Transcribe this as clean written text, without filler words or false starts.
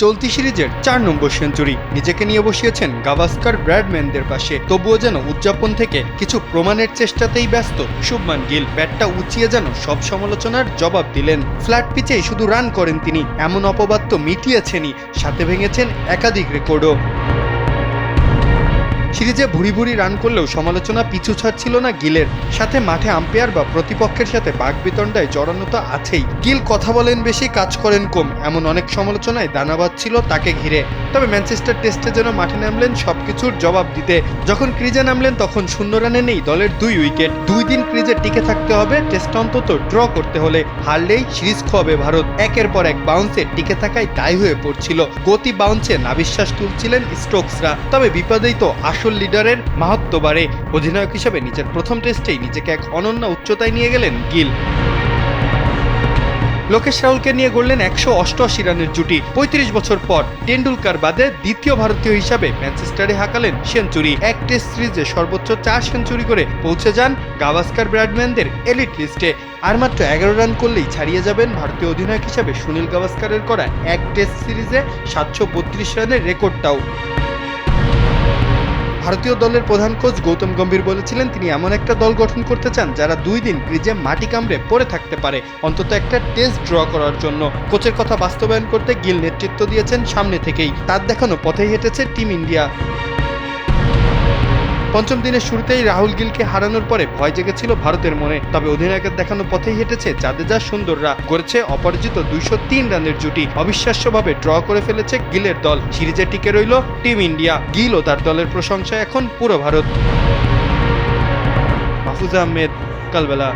চলতি সিরিজের ৪ নম্বর সেঞ্চুরি নিজেকে নিয়ে বসিয়েছেন গাভাস্কার ব্র্যাডম্যানদের পাশে। তবুও যেন উদযাপন থেকে কিছু প্রমাণের চেষ্টাতেই ব্যস্ত শুভমান গিল। ব্যাটটা উঁচিয়ে যেন সব সমালোচনার জবাব দিলেন। ফ্ল্যাট পিচেই শুধু রান করেন তিনি, এমন অপবাদ তো মিটিয়েছেনই, সাথে ভেঙেছেন একাধিক রেকর্ডও। সিরিজে ভুরি ভুরি রান করলেও সমালোচনা পিছু ছাড়ছিল না গিলের। সাথে মাঠে আম্পায়ার বা প্রতিপক্ষের সাথে বাকবিতণ্ডায় জড়ানো তো আছেই। গিল কথা বলেন বেশি, কাজ করেন কম, এমন অনেক সমালোচনায় দানা বাঁধছিল তাকে ঘিরে। তবে ম্যানচেস্টার টেস্টে যেন মাঠে নামলেন সবকিছুর জবাব দিতে। যখন ক্রিজে নামলেন তখন 0 রানে নেই দলের 2 উইকেট। 2 দিন ক্রিজে টিকে থাকতে হবে, টেস্ট অন্তত ড্র করতে হলে। হারলেই সিরিজ খোয়াবে ভারত। একের পর এক বাউন্সে টিকে থাকায় দায় হয়ে পড়ছিল। গতি বাউন্সে নাভিশ্বাস তুলছিলেন স্টোকসরা। তবে বিপদেই তো আসল লিডারের মাহাত্ম্য বাড়ে। অধিনায়ক হিসেবে নিজের প্রথম টেস্টেই নিজেকে এক অনন্য উচ্চতায় নিয়ে গেলেন গিল। লোকেশ রাহুলকে নিয়ে গড়লেন 188 রানের জুটি। 35 বছর পর টেন্ডুলকার বাদে দ্বিতীয় ভারতীয় হিসাবে ম্যানচেস্টারে হাঁকালেন সেঞ্চুরি। এক টেস্ট সিরিজে সর্বোচ্চ 4 সেঞ্চুরি করে পৌঁছে যান গাভাস্কার ব্র্যাডম্যানদের এলিট লিস্টে। আর মাত্র 11 রান করলেই ছাড়িয়ে যাবেন ভারতীয় অধিনায়ক হিসাবে সুনীল গাভাস্কারের করা এক টেস্ট সিরিজে 732 রানের রেকর্ডটাও। ভারতীয় দলের প্রধান কোচ গৌতম গম্ভীর বলেছিলেন তিনি এমন একটা দল গঠন করতে চান যারা 2 দিন ক্রিজে মাটি কামড়ে পড়ে থাকতে পারে, অন্তত একটা টেস্ট ড্র করার জন্য। কোচের কথা বাস্তবায়ন করতে গিল নেতৃত্ব দিয়েছেন সামনে থেকেই। তার দেখানো পথেই হেঁটেছে টিম ইন্ডিয়া। পঞ্চম দিনের শুরুতেই রাহুল গিলকে হারানোর পরে ভয় জেগেছিল ভারতের মনে। তবে অধিনায়কের দেখানো পথেই হেঁটেছে জাদেজা সুন্দররা। গড়েছে অপরাজিত 203 রানের জুটি। অবিশ্বাস্যভাবে ড্র করে ফেলেছে গিলের দল। সিরিজে টিকে রইল টিম ইন্ডিয়া। গিল ও তার দলের প্রশংসায় এখন পুরো ভারত। মাহফুজা আহমেদ, কালবেলা।